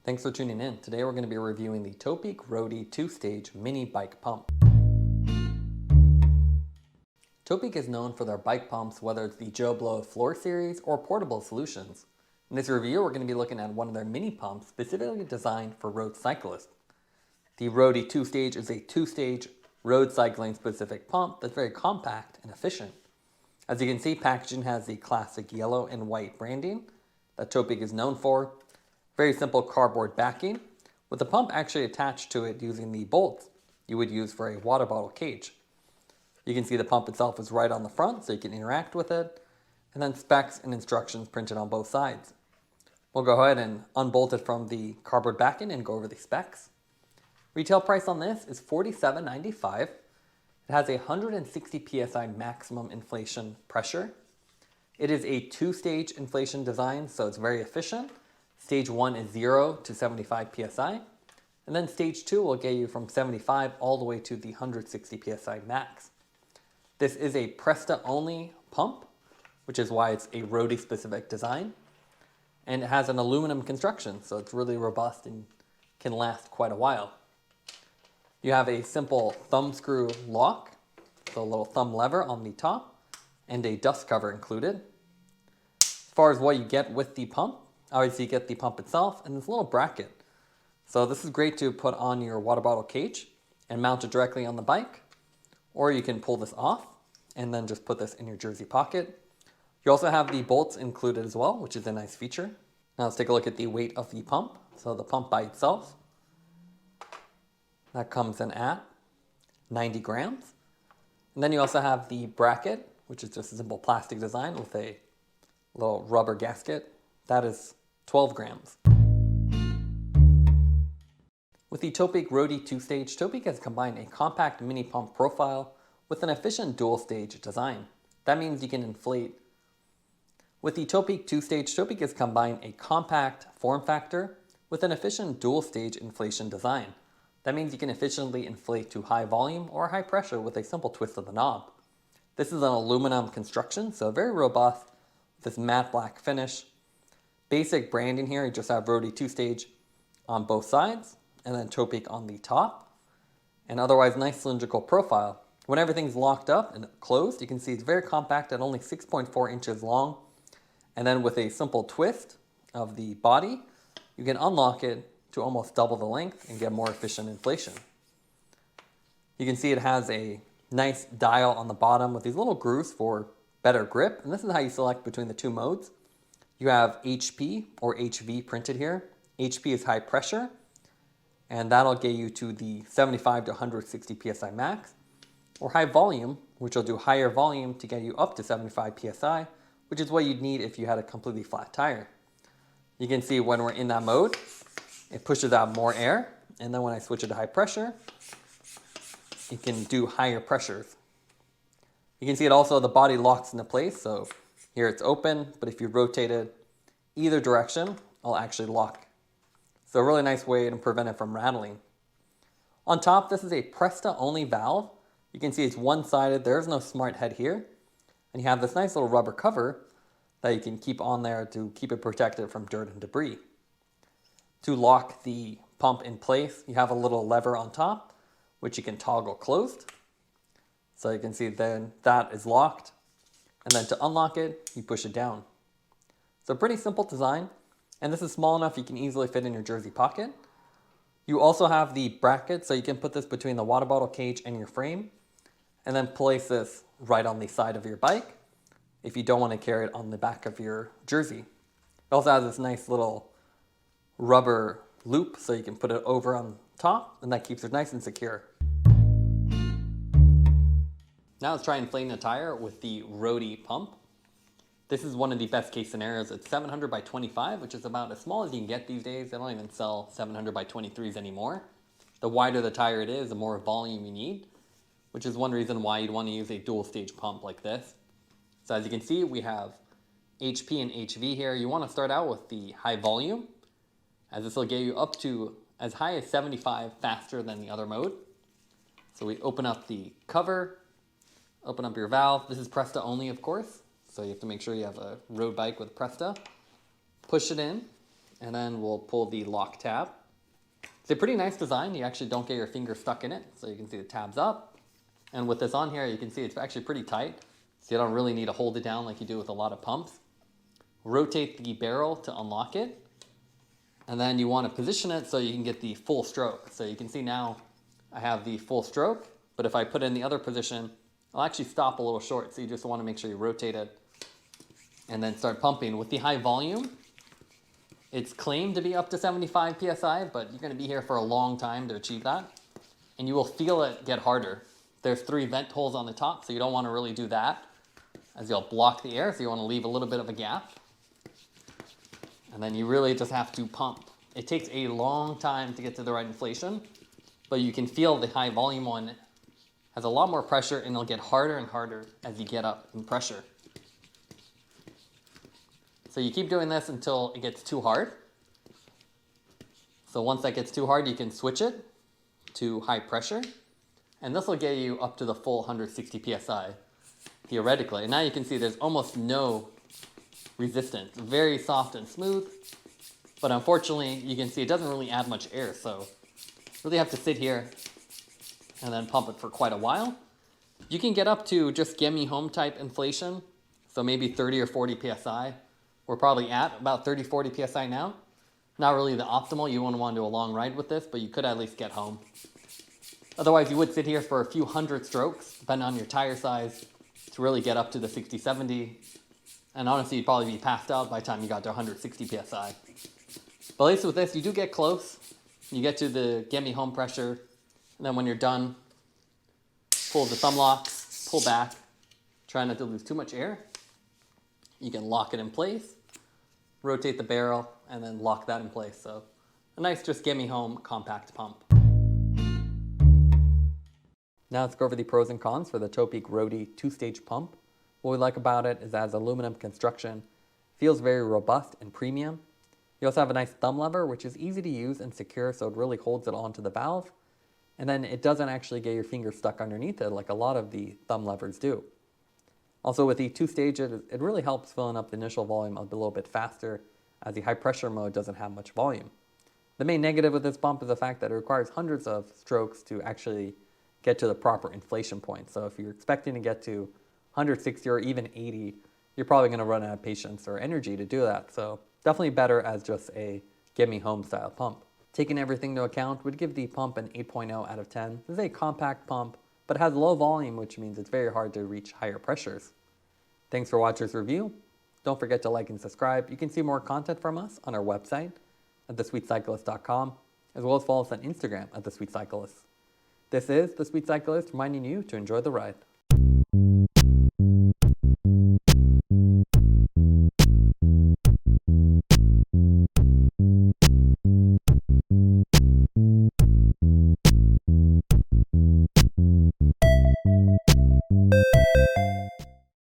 Thanks for tuning in. Today we're going to be reviewing the Topeak Roadie 2Stage mini bike pump. Topeak is known for their bike pumps, whether it's the JoeBlow Floor Series or portable solutions. In this review, we're going to be looking at one of their mini pumps specifically designed for road cyclists. The Roadie 2Stage is a two-stage road cycling specific pump that's very compact and efficient. As you can see, packaging has the classic yellow and white branding that Topeak is known for. Very simple cardboard backing, with the pump actually attached to it using the bolts you would use for a water bottle cage. You can see the pump itself is right on the front so you can interact with it, and then specs and instructions printed on both sides. We'll go ahead and unbolt it from the cardboard backing and go over the specs. Retail price on this is $47.95. It has a 160 psi maximum inflation pressure. It is a two-stage inflation design, so it's very efficient. Stage 1 is 0 to 75 psi, and then stage 2 will get you from 75 all the way to the 160 psi max. This is a Presta only pump, which is why it's a roadie specific design, and it has an aluminum construction, so it's really robust and can last quite a while. You have a simple thumb screw lock, so a little thumb lever on the top, and a dust cover included. As far as what you get with the pump, obviously you get the pump itself and this little bracket. So this is great to put on your water bottle cage and mount it directly on the bike, or you can pull this off and then just put this in your jersey pocket. You also have the bolts included as well, which is a nice feature. Now let's take a look at the weight of the pump. So the pump by itself, that comes in at 90 grams. And then you also have the bracket, which is just a simple plastic design with a little rubber gasket. That is 12 grams. With the Topeak Roadie 2Stage, Topeak has combined a compact mini pump profile with an efficient dual stage design. That means you can inflate. With the Topeak 2Stage, Topeak has combined a compact form factor with an efficient dual stage inflation design. That means you can efficiently inflate to high volume or high pressure with a simple twist of the knob. This is an aluminum construction, so very robust with this matte black finish. Basic branding here, you just have Roadie 2Stage on both sides and then Topeak on the top. And otherwise nice cylindrical profile. When everything's locked up and closed, you can see it's very compact at only 6.4 inches long. And then with a simple twist of the body, you can unlock it to almost double the length and get more efficient inflation. You can see it has a nice dial on the bottom with these little grooves for better grip. And this is how you select between the two modes. You have HP or HV printed here. HP is high pressure, and that'll get you to the 75 to 160 psi max, or high volume, which will do higher volume to get you up to 75 psi, which is what you'd need if you had a completely flat tire. You can see when we're in that mode, it pushes out more air, and then when I switch it to high pressure, it can do higher pressures. You can see it also, the body locks into place, so here it's open, but if you rotate it either direction, it'll actually lock. So a really nice way to prevent it from rattling. On top, this is a Presta only valve. You can see it's one-sided, there's no smart head here. And you have this nice little rubber cover that you can keep on there to keep it protected from dirt and debris. To lock the pump in place, you have a little lever on top, which you can toggle closed. So you can see then that is locked. And then to unlock it, you push it down. So pretty simple design, and this is small enough you can easily fit in your jersey pocket. You also have the bracket, so you can put this between the water bottle cage and your frame, and then place this right on the side of your bike if you don't want to carry it on the back of your jersey. It also has this nice little rubber loop, so you can put it over on top, and that keeps it nice and secure. Now let's try inflating a tire with the Roadie pump. This is one of the best case scenarios. It's 700 by 25, which is about as small as you can get these days. They don't even sell 700 by 23s anymore. The wider the tire it is, the more volume you need, which is one reason why you'd want to use a dual stage pump like this. So as you can see, we have HP and HV here. You want to start out with the high volume, as this will get you up to as high as 75 faster than the other mode. So we open up the cover, open up your valve. This is Presta only, of course, so you have to make sure you have a road bike with Presta. Push it in, and then we'll pull the lock tab. It's a pretty nice design. You actually don't get your finger stuck in it. So you can see the tab's up. And with this on here, you can see it's actually pretty tight. So you don't really need to hold it down like you do with a lot of pumps. Rotate the barrel to unlock it. And then you want to position it so you can get the full stroke. So you can see now I have the full stroke, but if I put it in the other position, I'll actually stop a little short. So you just want to make sure you rotate it and then start pumping. With the high volume, it's claimed to be up to 75 PSI, but you're going to be here for a long time to achieve that. And you will feel it get harder. There's 3 vent holes on the top, so you don't want to really do that, as you'll block the air, so you want to leave a little bit of a gap. And then you really just have to pump. It takes a long time to get to the right inflation, but you can feel the high volume one has a lot more pressure, and it'll get harder and harder as you get up in pressure. So you keep doing this until it gets too hard. So once that gets too hard, you can switch it to high pressure, and this will get you up to the full 160 PSI, theoretically. And now you can see there's almost no resistance, very soft and smooth, but unfortunately you can see it doesn't really add much air, so really have to sit here and then pump it for quite a while. You can get up to just gimme home type inflation, so maybe 30 or 40 PSI. We're probably at about 30, 40 PSI now. Not really the optimal. You wouldn't want to do a long ride with this, but you could at least get home. Otherwise, you would sit here for a few hundred strokes, depending on your tire size, to really get up to the 60, 70. And honestly, you'd probably be passed out by the time you got to 160 PSI. But at least with this, you do get close. You get to the gimme home pressure. And then when you're done, pull the thumb lock, pull back, try not to lose too much air. You can lock it in place, rotate the barrel, and then lock that in place. So a nice just gimme home compact pump. Now let's go over the pros and cons for the Topeak Roadie 2-stage pump. What we like about it is that it has aluminum construction, feels very robust and premium. You also have a nice thumb lever, which is easy to use and secure, so it really holds it onto the valve. And then it doesn't actually get your finger stuck underneath it like a lot of the thumb levers do. Also with the 2-stage, it really helps filling up the initial volume a little bit faster, as the high pressure mode doesn't have much volume. The main negative with this pump is the fact that it requires hundreds of strokes to actually get to the proper inflation point. So if you're expecting to get to 160 or even 80, you're probably going to run out of patience or energy to do that. So definitely better as just a gimme home style pump. Taking everything into account, would give the pump an 8.0 out of 10. This is a compact pump, but it has low volume, which means it's very hard to reach higher pressures. Thanks for watching this review. Don't forget to like and subscribe. You can see more content from us on our website at thesweetcyclist.com, as well as follow us on Instagram at thesweetcyclist. This is The Sweet Cyclist reminding you to enjoy the ride.